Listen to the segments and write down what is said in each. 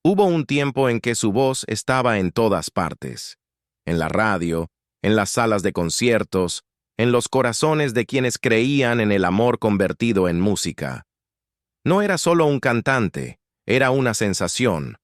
Hubo un tiempo en que su voz estaba en todas partes, en la radio, en las salas de conciertos, en los corazones de quienes creían en el amor convertido en música. No era solo un cantante, era una sensación,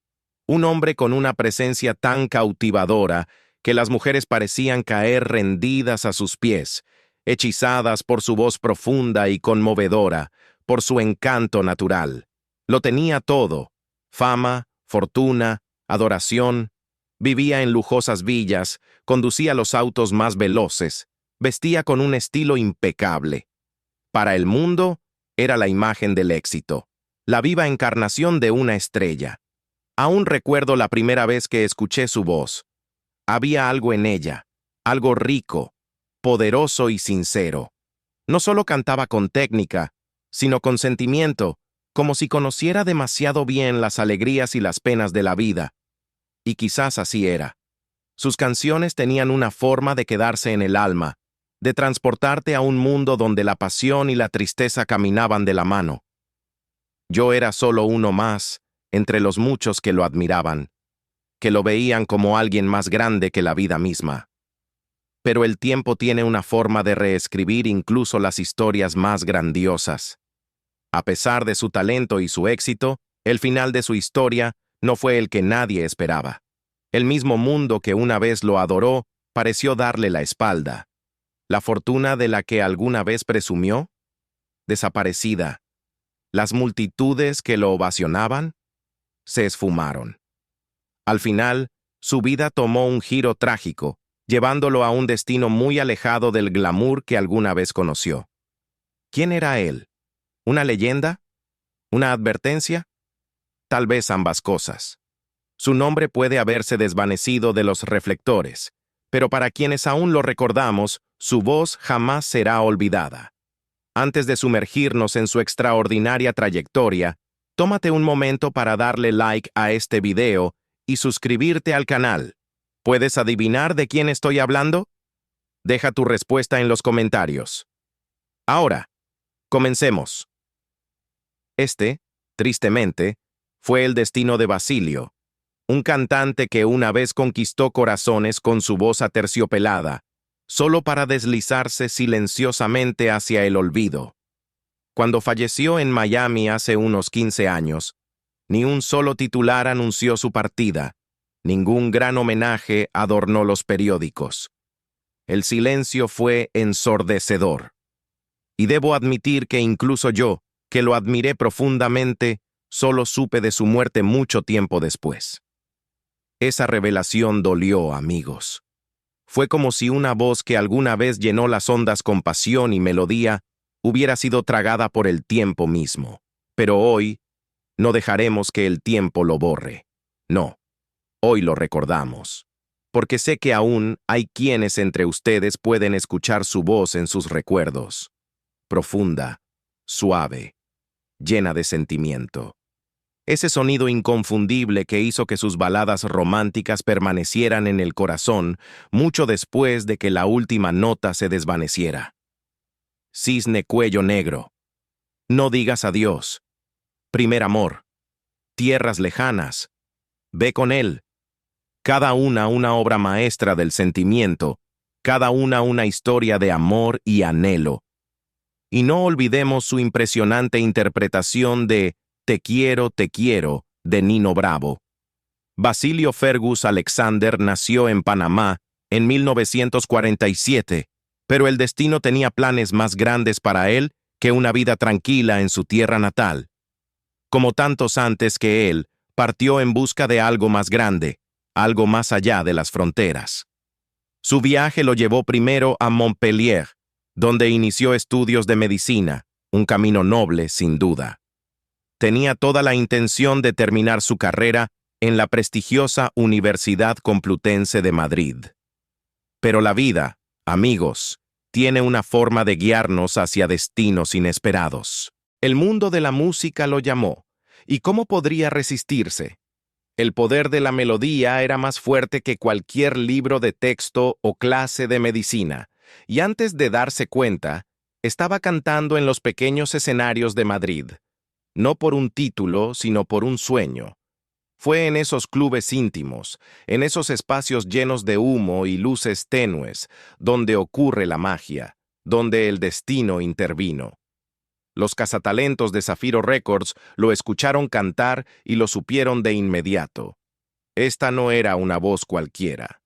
un hombre con una presencia tan cautivadora que las mujeres parecían caer rendidas a sus pies, hechizadas por su voz profunda y conmovedora, por su encanto natural. Lo tenía todo: fama, fortuna, adoración. Vivía en lujosas villas, conducía los autos más veloces, vestía con un estilo impecable. Para el mundo, era la imagen del éxito, la viva encarnación de una estrella. Aún recuerdo la primera vez que escuché su voz. Había algo en ella, algo rico, poderoso y sincero. No solo cantaba con técnica, sino con sentimiento, como si conociera demasiado bien las alegrías y las penas de la vida. Y quizás así era. Sus canciones tenían una forma de quedarse en el alma, de transportarte a un mundo donde la pasión y la tristeza caminaban de la mano. Yo era solo uno más, entre los muchos que lo admiraban, que lo veían como alguien más grande que la vida misma. Pero el tiempo tiene una forma de reescribir incluso las historias más grandiosas. A pesar de su talento y su éxito, el final de su historia no fue el que nadie esperaba. El mismo mundo que una vez lo adoró pareció darle la espalda. La fortuna de la que alguna vez presumió, desaparecida. Las multitudes que lo ovacionaban, se esfumaron. Al final, su vida tomó un giro trágico, llevándolo a un destino muy alejado del glamour que alguna vez conoció. ¿Quién era él? ¿Una leyenda? ¿Una advertencia? Tal vez ambas cosas. Su nombre puede haberse desvanecido de los reflectores, pero para quienes aún lo recordamos, su voz jamás será olvidada. Antes de sumergirnos en su extraordinaria trayectoria, tómate un momento para darle like a este video y suscribirte al canal. ¿Puedes adivinar de quién estoy hablando? Deja tu respuesta en los comentarios. Ahora, comencemos. Este, tristemente, fue el destino de Basilio, un cantante que una vez conquistó corazones con su voz aterciopelada, solo para deslizarse silenciosamente hacia el olvido. Cuando falleció en Miami hace unos 15 años, ni un solo titular anunció su partida, ningún gran homenaje adornó los periódicos. El silencio fue ensordecedor. Y debo admitir que incluso yo, que lo admiré profundamente, solo supe de su muerte mucho tiempo después. Esa revelación dolió, amigos. Fue como si una voz que alguna vez llenó las ondas con pasión y melodía hubiera sido tragada por el tiempo mismo. Pero hoy, no dejaremos que el tiempo lo borre. No, hoy lo recordamos. Porque sé que aún hay quienes entre ustedes pueden escuchar su voz en sus recuerdos. Profunda, suave, llena de sentimiento. Ese sonido inconfundible que hizo que sus baladas románticas permanecieran en el corazón mucho después de que la última nota se desvaneciera. Cisne Cuello Negro. No digas adiós. Primer amor. Tierras lejanas. Ve con él. Cada una obra maestra del sentimiento, cada una historia de amor y anhelo. Y no olvidemos su impresionante interpretación de Te quiero, de Nino Bravo. Basilio Fergus Alexander nació en Panamá en 1947, pero el destino tenía planes más grandes para él que una vida tranquila en su tierra natal. Como tantos antes que él, partió en busca de algo más grande, algo más allá de las fronteras. Su viaje lo llevó primero a Montpellier, donde inició estudios de medicina, un camino noble sin duda. Tenía toda la intención de terminar su carrera en la prestigiosa Universidad Complutense de Madrid. Pero la vida, amigos, tiene una forma de guiarnos hacia destinos inesperados. El mundo de la música lo llamó, ¿y cómo podría resistirse? El poder de la melodía era más fuerte que cualquier libro de texto o clase de medicina, y antes de darse cuenta, estaba cantando en los pequeños escenarios de Madrid, no por un título, sino por un sueño. Fue en esos clubes íntimos, en esos espacios llenos de humo y luces tenues, donde ocurre la magia, donde el destino intervino. Los cazatalentos de Zafiro Records lo escucharon cantar y lo supieron de inmediato. Esta no era una voz cualquiera.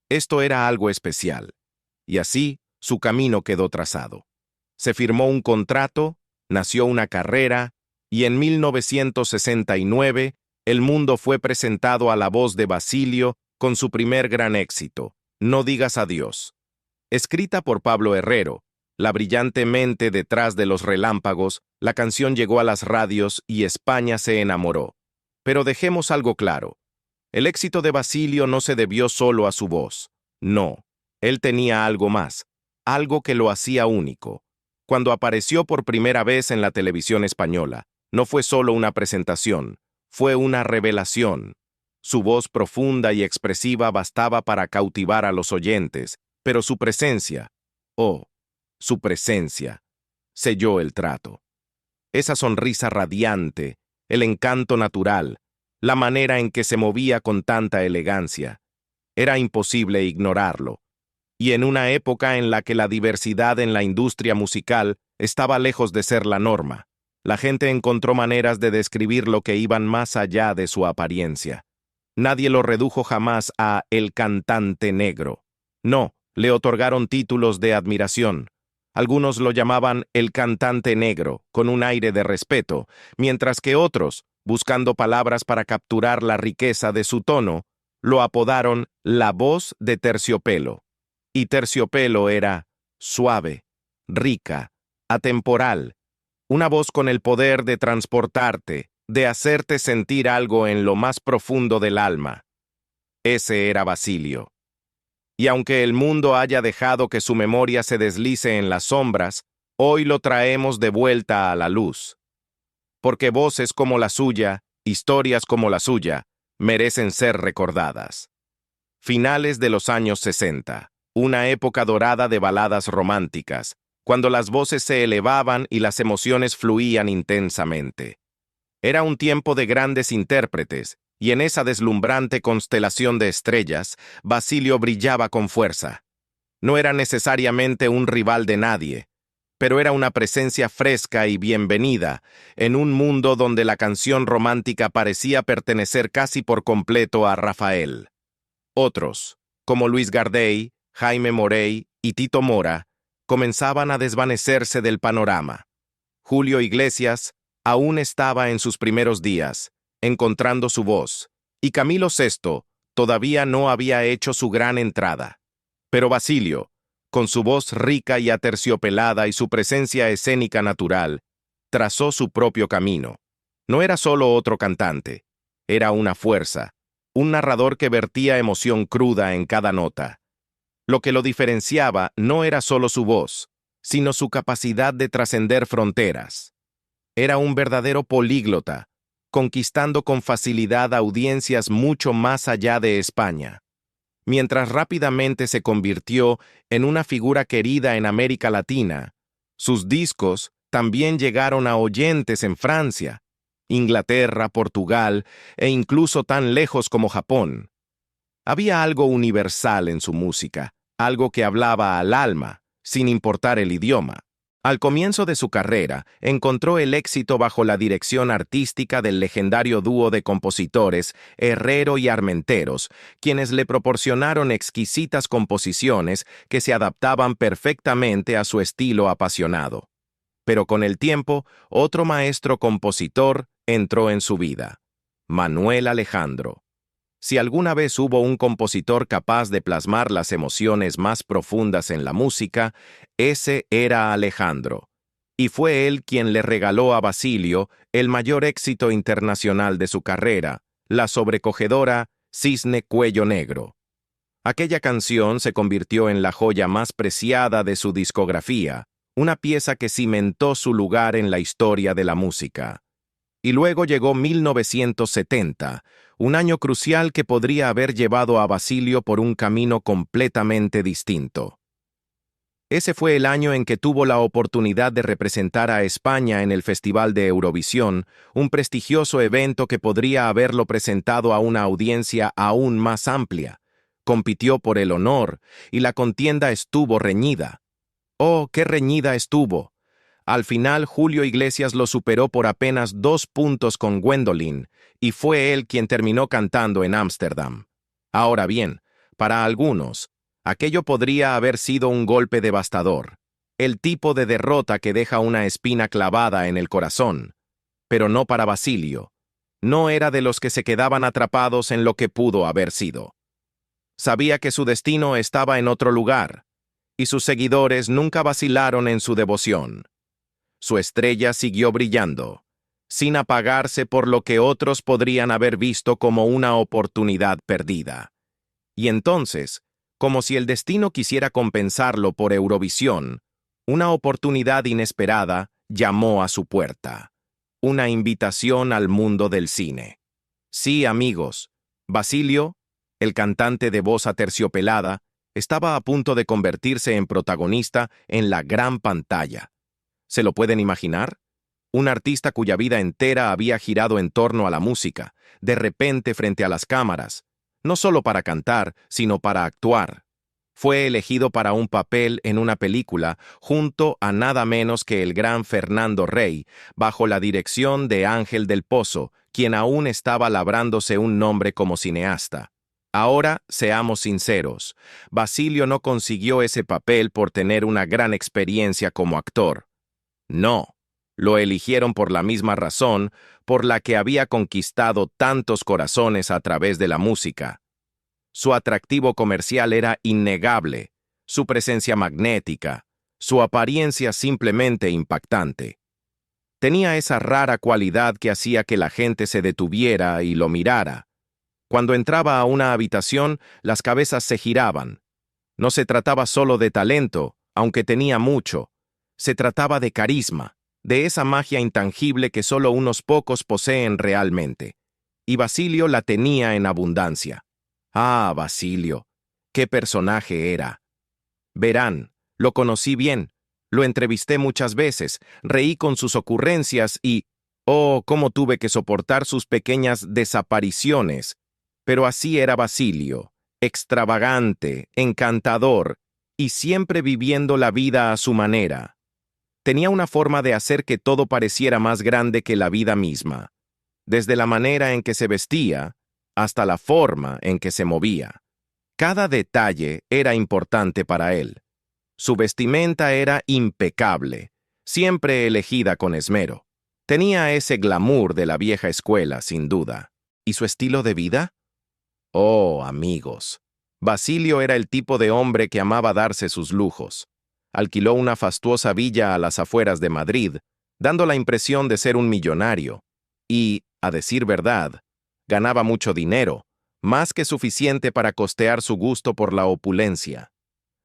Esto era algo especial. Y así, su camino quedó trazado. Se firmó un contrato, nació una carrera, y en 1969, el mundo fue presentado a la voz de Basilio con su primer gran éxito, No digas adiós. Escrita por Pablo Herrero, la brillante mente detrás de los relámpagos, la canción llegó a las radios y España se enamoró. Pero dejemos algo claro. El éxito de Basilio no se debió solo a su voz. No, él tenía algo más, algo que lo hacía único. Cuando apareció por primera vez en la televisión española, no fue solo una presentación, fue una revelación. Su voz profunda y expresiva bastaba para cautivar a los oyentes, pero su presencia, su presencia, selló el trato. Esa sonrisa radiante, el encanto natural, la manera en que se movía con tanta elegancia. Era imposible ignorarlo. Y en una época en la que la diversidad en la industria musical estaba lejos de ser la norma, la gente encontró maneras de describir lo que iban más allá de su apariencia. Nadie lo redujo jamás a el cantante negro. No, le otorgaron títulos de admiración. Algunos lo llamaban el cantante negro, con un aire de respeto, mientras que otros, buscando palabras para capturar la riqueza de su tono, lo apodaron la voz de Terciopelo. Y Terciopelo era suave, rica, atemporal, una voz con el poder de transportarte, de hacerte sentir algo en lo más profundo del alma. Ese era Basilio. Y aunque el mundo haya dejado que su memoria se deslice en las sombras, hoy lo traemos de vuelta a la luz. Porque voces como la suya, historias como la suya, merecen ser recordadas. Finales de los años 60, una época dorada de baladas románticas, cuando las voces se elevaban y las emociones fluían intensamente. Era un tiempo de grandes intérpretes, y en esa deslumbrante constelación de estrellas, Basilio brillaba con fuerza. No era necesariamente un rival de nadie, pero era una presencia fresca y bienvenida en un mundo donde la canción romántica parecía pertenecer casi por completo a Rafael. Otros, como Luis Gardey, Jaime Morey y Tito Mora, comenzaban a desvanecerse del panorama. Julio Iglesias aún estaba en sus primeros días, encontrando su voz, y Camilo VI todavía no había hecho su gran entrada. Pero Basilio, con su voz rica y aterciopelada y su presencia escénica natural, trazó su propio camino. No era solo otro cantante, era una fuerza, un narrador que vertía emoción cruda en cada nota. Lo que lo diferenciaba no era solo su voz, sino su capacidad de trascender fronteras. Era un verdadero políglota, conquistando con facilidad audiencias mucho más allá de España. Mientras rápidamente se convirtió en una figura querida en América Latina, sus discos también llegaron a oyentes en Francia, Inglaterra, Portugal e incluso tan lejos como Japón. Había algo universal en su música, algo que hablaba al alma, sin importar el idioma. Al comienzo de su carrera, encontró el éxito bajo la dirección artística del legendario dúo de compositores Herrero y Armenteros, quienes le proporcionaron exquisitas composiciones que se adaptaban perfectamente a su estilo apasionado. Pero con el tiempo, otro maestro compositor entró en su vida, Manuel Alejandro. Si alguna vez hubo un compositor capaz de plasmar las emociones más profundas en la música, ese era Alejandro. Y fue él quien le regaló a Basilio el mayor éxito internacional de su carrera, la sobrecogedora Cisne Cuello Negro. Aquella canción se convirtió en la joya más preciada de su discografía, una pieza que cimentó su lugar en la historia de la música. Y luego llegó 1970, un año crucial que podría haber llevado a Basilio por un camino completamente distinto. Ese fue el año en que tuvo la oportunidad de representar a España en el Festival de Eurovisión, un prestigioso evento que podría haberlo presentado a una audiencia aún más amplia. Compitió por el honor, y la contienda estuvo reñida. ¡Oh, qué reñida estuvo! Al final, Julio Iglesias lo superó por apenas 2 puntos con Gwendolyn, y fue él quien terminó cantando en Ámsterdam. Ahora bien, para algunos, aquello podría haber sido un golpe devastador, el tipo de derrota que deja una espina clavada en el corazón. Pero no para Basilio. No era de los que se quedaban atrapados en lo que pudo haber sido. Sabía que su destino estaba en otro lugar, y sus seguidores nunca vacilaron en su devoción. Su estrella siguió brillando, sin apagarse por lo que otros podrían haber visto como una oportunidad perdida. Y entonces, como si el destino quisiera compensarlo por Eurovisión, una oportunidad inesperada llamó a su puerta. Una invitación al mundo del cine. Sí, amigos, Basilio, el cantante de voz aterciopelada, estaba a punto de convertirse en protagonista en la gran pantalla. ¿Se lo pueden imaginar? Un artista cuya vida entera había girado en torno a la música, de repente frente a las cámaras, no solo para cantar, sino para actuar. Fue elegido para un papel en una película junto a nada menos que el gran Fernando Rey, bajo la dirección de Ángel del Pozo, quien aún estaba labrándose un nombre como cineasta. Ahora, seamos sinceros, Basilio no consiguió ese papel por tener una gran experiencia como actor. No, lo eligieron por la misma razón por la que había conquistado tantos corazones a través de la música. Su atractivo comercial era innegable, su presencia magnética, su apariencia simplemente impactante. Tenía esa rara cualidad que hacía que la gente se detuviera y lo mirara. Cuando entraba a una habitación, las cabezas se giraban. No se trataba solo de talento, aunque tenía mucho. Se trataba de carisma, de esa magia intangible que solo unos pocos poseen realmente. Y Basilio la tenía en abundancia. Ah, Basilio, qué personaje era. Verán, lo conocí bien, lo entrevisté muchas veces, reí con sus ocurrencias y, oh, cómo tuve que soportar sus pequeñas desapariciones. Pero así era Basilio, extravagante, encantador, y siempre viviendo la vida a su manera. Tenía una forma de hacer que todo pareciera más grande que la vida misma, desde la manera en que se vestía hasta la forma en que se movía. Cada detalle era importante para él. Su vestimenta era impecable, siempre elegida con esmero. Tenía ese glamour de la vieja escuela, sin duda. ¿Y su estilo de vida? Oh, amigos. Basilio era el tipo de hombre que amaba darse sus lujos. Alquiló una fastuosa villa a las afueras de Madrid, dando la impresión de ser un millonario. Y, a decir verdad, ganaba mucho dinero, más que suficiente para costear su gusto por la opulencia.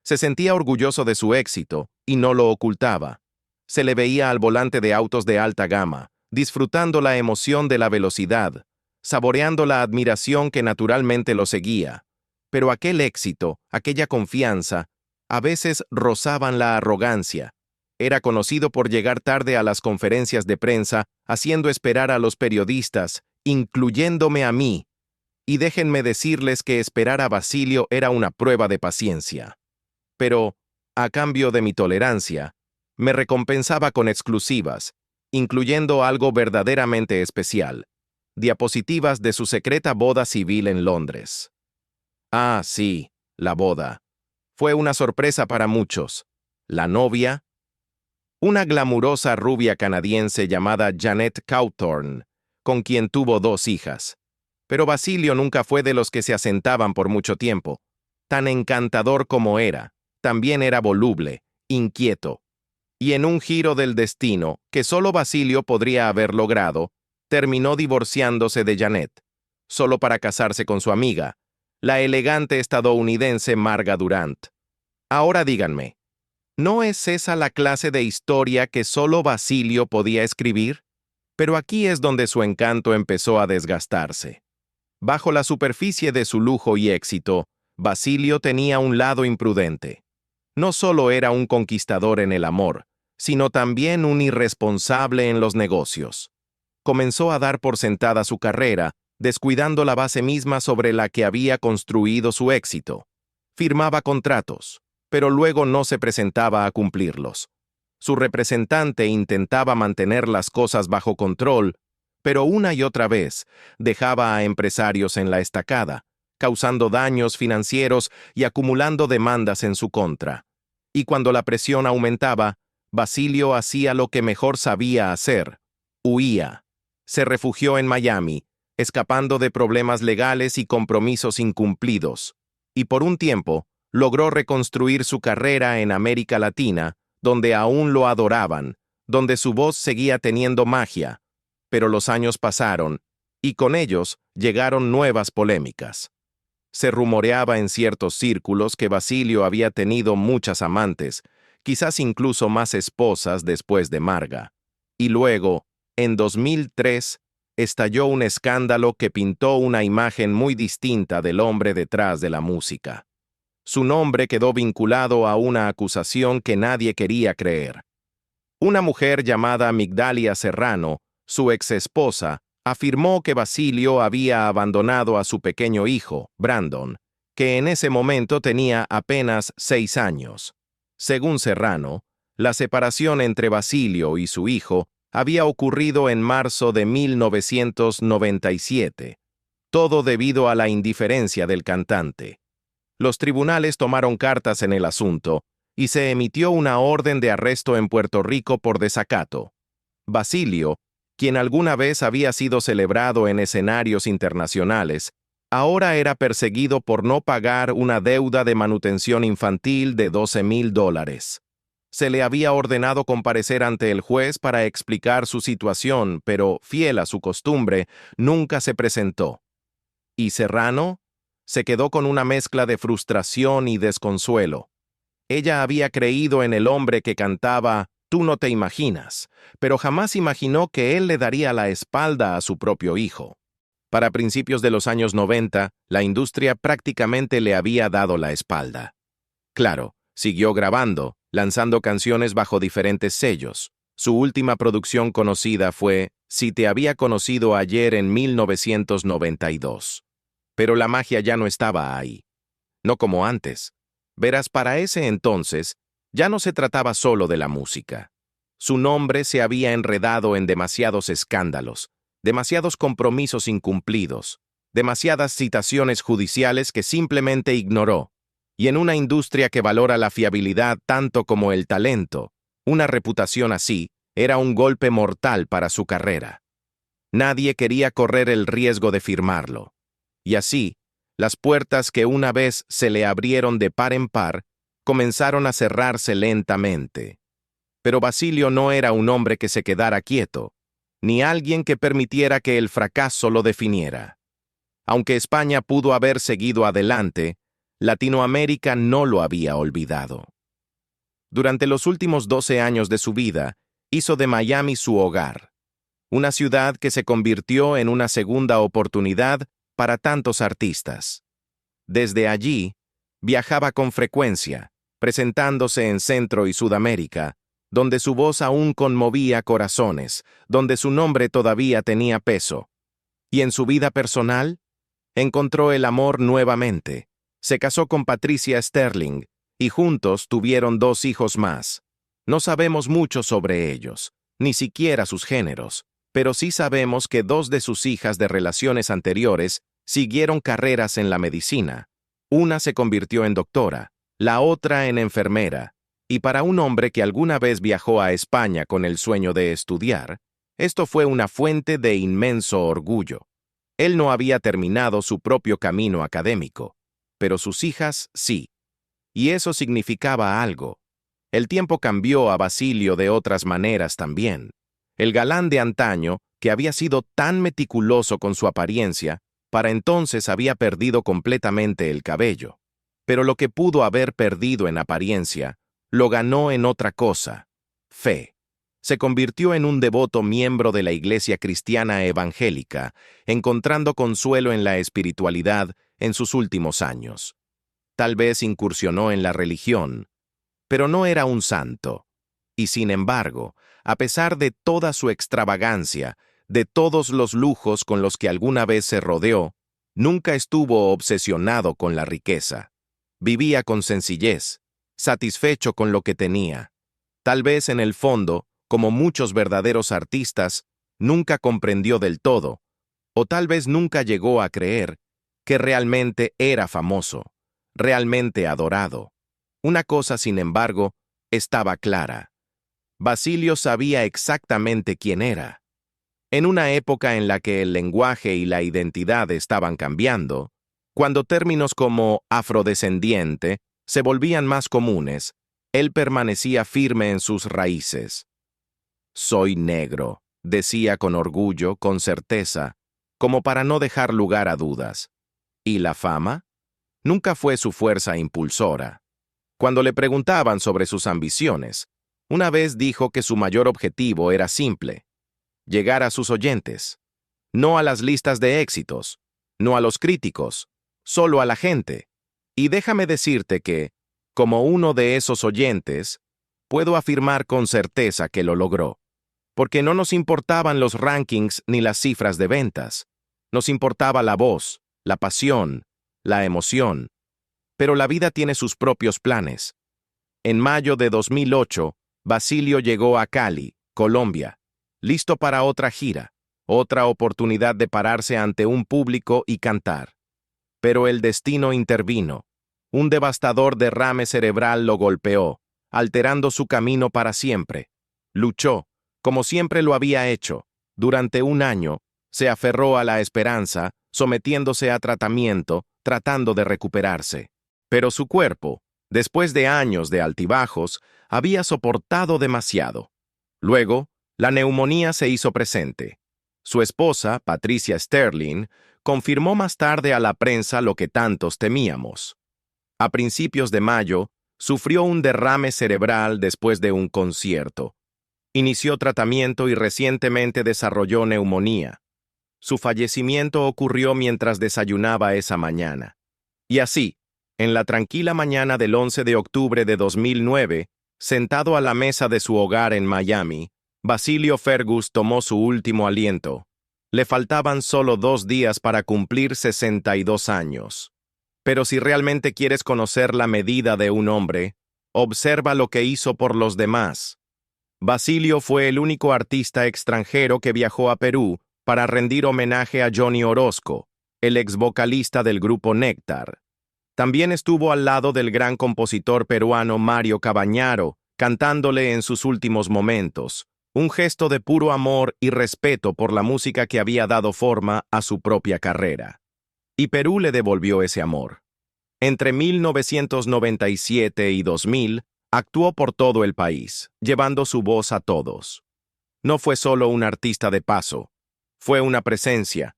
Se sentía orgulloso de su éxito, y no lo ocultaba. Se le veía al volante de autos de alta gama, disfrutando la emoción de la velocidad, saboreando la admiración que naturalmente lo seguía. Pero aquel éxito, aquella confianza, a veces rozaban la arrogancia. Era conocido por llegar tarde a las conferencias de prensa, haciendo esperar a los periodistas, incluyéndome a mí. Y déjenme decirles que esperar a Basilio era una prueba de paciencia. Pero, a cambio de mi tolerancia, me recompensaba con exclusivas, incluyendo algo verdaderamente especial: diapositivas de su secreta boda civil en Londres. Ah, sí, la boda. Fue una sorpresa para muchos. La novia, una glamurosa rubia canadiense llamada Janet Cawthorne, con quien tuvo 2 hijas. Pero Basilio nunca fue de los que se asentaban por mucho tiempo. Tan encantador como era, también era voluble, inquieto. Y en un giro del destino, que solo Basilio podría haber logrado, terminó divorciándose de Janet, solo para casarse con su amiga, la elegante estadounidense Marga Durant. Ahora díganme, ¿no es esa la clase de historia que solo Basilio podía escribir? Pero aquí es donde su encanto empezó a desgastarse. Bajo la superficie de su lujo y éxito, Basilio tenía un lado imprudente. No solo era un conquistador en el amor, sino también un irresponsable en los negocios. Comenzó a dar por sentada su carrera, descuidando la base misma sobre la que había construido su éxito. Firmaba contratos, pero luego no se presentaba a cumplirlos. Su representante intentaba mantener las cosas bajo control, pero una y otra vez dejaba a empresarios en la estacada, causando daños financieros y acumulando demandas en su contra. Y cuando la presión aumentaba, Basilio hacía lo que mejor sabía hacer: huía. Se refugió en Miami, escapando de problemas legales y compromisos incumplidos, y por un tiempo logró reconstruir su carrera en América Latina, donde aún lo adoraban, donde su voz seguía teniendo magia. Pero los años pasaron, y con ellos llegaron nuevas polémicas. Se rumoreaba en ciertos círculos que Basilio había tenido muchas amantes, quizás incluso más esposas después de Marga. Y luego, en 2003, estalló un escándalo que pintó una imagen muy distinta del hombre detrás de la música. Su nombre quedó vinculado a una acusación que nadie quería creer. Una mujer llamada Migdalia Serrano, su exesposa, afirmó que Basilio había abandonado a su pequeño hijo, Brandon, que en ese momento tenía apenas 6 años. Según Serrano, la separación entre Basilio y su hijo había ocurrido en marzo de 1997, todo debido a la indiferencia del cantante. Los tribunales tomaron cartas en el asunto y se emitió una orden de arresto en Puerto Rico por desacato. Basilio, quien alguna vez había sido celebrado en escenarios internacionales, ahora era perseguido por no pagar una deuda de manutención infantil de $12,000. Se le había ordenado comparecer ante el juez para explicar su situación, pero, fiel a su costumbre, nunca se presentó. ¿Y Serrano? Se quedó con una mezcla de frustración y desconsuelo. Ella había creído en el hombre que cantaba "Tú no te imaginas", pero jamás imaginó que él le daría la espalda a su propio hijo. Para principios de los años 90, la industria prácticamente le había dado la espalda. Claro, siguió grabando, lanzando canciones bajo diferentes sellos. Su última producción conocida fue Si te había conocido ayer en 1992. Pero la magia ya no estaba ahí. No como antes. Verás, para ese entonces, ya no se trataba solo de la música. Su nombre se había enredado en demasiados escándalos, demasiados compromisos incumplidos, demasiadas citaciones judiciales que simplemente ignoró. Y en una industria que valora la fiabilidad tanto como el talento, una reputación así era un golpe mortal para su carrera. Nadie quería correr el riesgo de firmarlo. Y así, las puertas que una vez se le abrieron de par en par comenzaron a cerrarse lentamente. Pero Basilio no era un hombre que se quedara quieto, ni alguien que permitiera que el fracaso lo definiera. Aunque España pudo haber seguido adelante, Latinoamérica no lo había olvidado. Durante los últimos 12 años de su vida, hizo de Miami su hogar, una ciudad que se convirtió en una segunda oportunidad para tantos artistas. Desde allí, viajaba con frecuencia, presentándose en Centro y Sudamérica, donde su voz aún conmovía corazones, donde su nombre todavía tenía peso. Y en su vida personal, encontró el amor nuevamente. Se casó con Patricia Sterling, y juntos tuvieron 2 hijos más. No sabemos mucho sobre ellos, ni siquiera sus géneros, pero sí sabemos que 2 de sus hijas de relaciones anteriores siguieron carreras en la medicina. Una se convirtió en doctora, la otra en enfermera, y para un hombre que alguna vez viajó a España con el sueño de estudiar, esto fue una fuente de inmenso orgullo. Él no había terminado su propio camino académico, pero sus hijas sí. Y eso significaba algo. El tiempo cambió a Basilio de otras maneras también. El galán de antaño, que había sido tan meticuloso con su apariencia, para entonces había perdido completamente el cabello. Pero lo que pudo haber perdido en apariencia, lo ganó en otra cosa: fe. Se convirtió en un devoto miembro de la Iglesia Cristiana Evangélica, encontrando consuelo en la espiritualidad en sus últimos años. Tal vez incursionó en la religión, pero no era un santo. Y sin embargo, a pesar de toda su extravagancia, de todos los lujos con los que alguna vez se rodeó, nunca estuvo obsesionado con la riqueza. Vivía con sencillez, satisfecho con lo que tenía. Tal vez en el fondo, como muchos verdaderos artistas, nunca comprendió del todo, o tal vez nunca llegó a creer, que realmente era famoso, realmente adorado. Una cosa, sin embargo, estaba clara. Basilio sabía exactamente quién era. En una época en la que el lenguaje y la identidad estaban cambiando, cuando términos como afrodescendiente se volvían más comunes, él permanecía firme en sus raíces. Soy negro, decía con orgullo, con certeza, como para no dejar lugar a dudas. ¿Y la fama? Nunca fue su fuerza impulsora. Cuando le preguntaban sobre sus ambiciones, una vez dijo que su mayor objetivo era simple: llegar a sus oyentes, no a las listas de éxitos, no a los críticos, solo a la gente. Y déjame decirte que, como uno de esos oyentes, puedo afirmar con certeza que lo logró. Porque no nos importaban los rankings ni las cifras de ventas. Nos importaba la voz, la pasión, la emoción. Pero la vida tiene sus propios planes. En mayo de 2008, Basilio llegó a Cali, Colombia, listo para otra gira, otra oportunidad de pararse ante un público y cantar. Pero el destino intervino. Un devastador derrame cerebral lo golpeó, alterando su camino para siempre. Luchó, como siempre lo había hecho. Durante un año, se aferró a la esperanza, sometiéndose a tratamiento, tratando de recuperarse. Pero su cuerpo, después de años de altibajos, había soportado demasiado. Luego, la neumonía se hizo presente. Su esposa, Patricia Sterling, confirmó más tarde a la prensa lo que tantos temíamos. A principios de mayo, sufrió un derrame cerebral después de un concierto. Inició tratamiento y recientemente desarrolló neumonía. Su fallecimiento ocurrió mientras desayunaba esa mañana. Y así, en la tranquila mañana del 11 de octubre de 2009, sentado a la mesa de su hogar en Miami, Basilio Fergus tomó su último aliento. Le faltaban solo 2 días para cumplir 62 años. Pero si realmente quieres conocer la medida de un hombre, observa lo que hizo por los demás. Basilio fue el único artista extranjero que viajó a Perú para rendir homenaje a Johnny Orozco, el ex vocalista del grupo Néctar. También estuvo al lado del gran compositor peruano Mario Cabañaro, cantándole en sus últimos momentos, un gesto de puro amor y respeto por la música que había dado forma a su propia carrera. Y Perú le devolvió ese amor. Entre 1997 y 2000, actuó por todo el país, llevando su voz a todos. No fue solo un artista de paso, fue una presencia,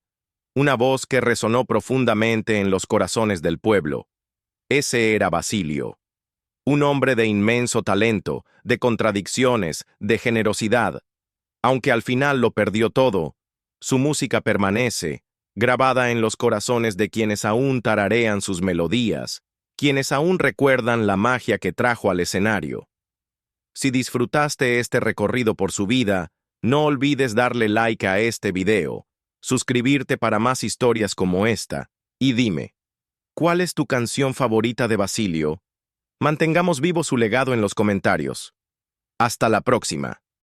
una voz que resonó profundamente en los corazones del pueblo. Ese era Basilio. Un hombre de inmenso talento, de contradicciones, de generosidad. Aunque al final lo perdió todo, su música permanece, grabada en los corazones de quienes aún tararean sus melodías, quienes aún recuerdan la magia que trajo al escenario. Si disfrutaste este recorrido por su vida, no olvides darle like a este video, suscribirte para más historias como esta, y dime, ¿cuál es tu canción favorita de Basilio? Mantengamos vivo su legado en los comentarios. Hasta la próxima.